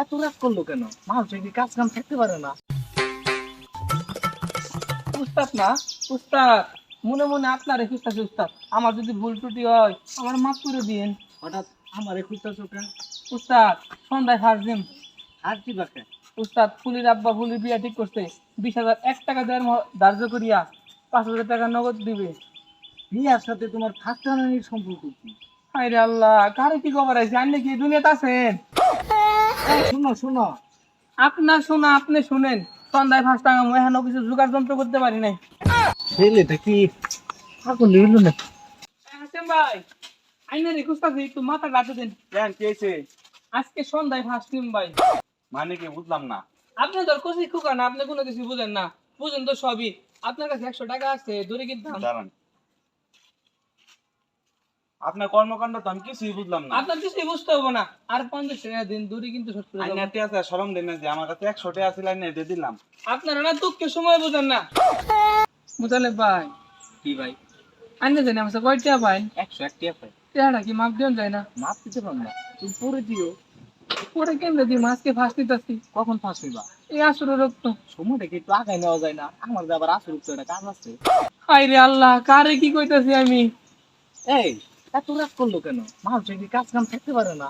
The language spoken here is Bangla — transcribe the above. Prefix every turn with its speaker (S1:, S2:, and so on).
S1: এত রাগ করলো কেন? মানুষ কি কাজ কাম থাকতে পারে না?
S2: উস্তাদ না, উস্তাদ মনে মনে আপনার উস্তাদ উস্তাদ, আমার যদি ভুল ত্রুটি হয় আমার মাফ করে দিন।
S1: হঠাৎ আমার খুঁজতেছো কেন?
S2: উস্তাদ সন্ধ্যায় ফার্স্ট দিন।
S1: আর কি বাকি?
S2: উস্তাদ ফুলির আব্বা ফুলির বিয়া ঠিক করছে, 20,000 1 টাকা দেওয়ার ধার্য করিয়া 5,000 টাকা নগদ দিবে।
S1: বিয়ার সাথে তোমার ফার্স্ট রানির সম্পর্ক কি?
S2: হায়রে আল্লাহ, কারে কি খবর আছে? আপনি কি এই দুনিয়াতে আছেন?
S1: এই শোনো শোনো,
S2: আপনার শোনা আপনি শুনেন। সন্ধ্যায় 5 টাকা মই এখনো কিছু জোগাড় যন্ত্র করতে পারি নাই।
S1: ছেলেটা কি পাগল হইল না?
S2: হাসেম ভাই, আইনা রে খুঁজতাছি, একটু মাথা গাঁথে দেন।
S3: কেন কি হয়েছে?
S2: আজকে সন্ধ্যায় ফার্স্ট দিন ভাই।
S3: মানে কি বুঝলাম না।
S2: আপনি তোর কষি খুকা না, আপনি কোনো কিছু বুঝেন না। বুঝেন তো সবই। আপনার কাছে 100 টাকা আছে, দূরে কিনতাম।
S3: দাঁড়ান, আপনার কর্মকাণ্ড তো আমি কিছুই বুঝলাম না।
S2: আপনার কিছুই বুঝতে হবে না। আর 50 টাকা দিন, দূরে কিন্তু সত্য
S3: আইন হাতে আছে, সরম দেন না যে আমার কাছে 100 টাকা আছে, লাইন দিয়ে দিলাম।
S2: আপনারা না দুঃখের সময় বুঝেন না। মুতালে ভাই,
S1: কি ভাই?
S2: আইনা জানি আমার কয় টাকা পাই?
S1: 101 টাকা পাই।
S2: টাকাটা কি মাপ দেন যায় না?
S1: মাপ দিতে পারো না, তুমি পরে দিও।
S2: পরে কেমনে দিই? মাছকে ফার্স্ট নিতেছি।
S1: কখন ফাঁস হইবা?
S2: এই আসরে রক্ত।
S1: সময়টা কি একটু আগায় নেওয়া যায় না? আমার যে আবার আসল একটা কাজ আছে।
S2: হায়রে আল্লাহ, কারে কি কইতাছি আমি?
S1: এই এত রাগ করলো কেন? মানুষ কি কাজ কাম থাকতে পারে না?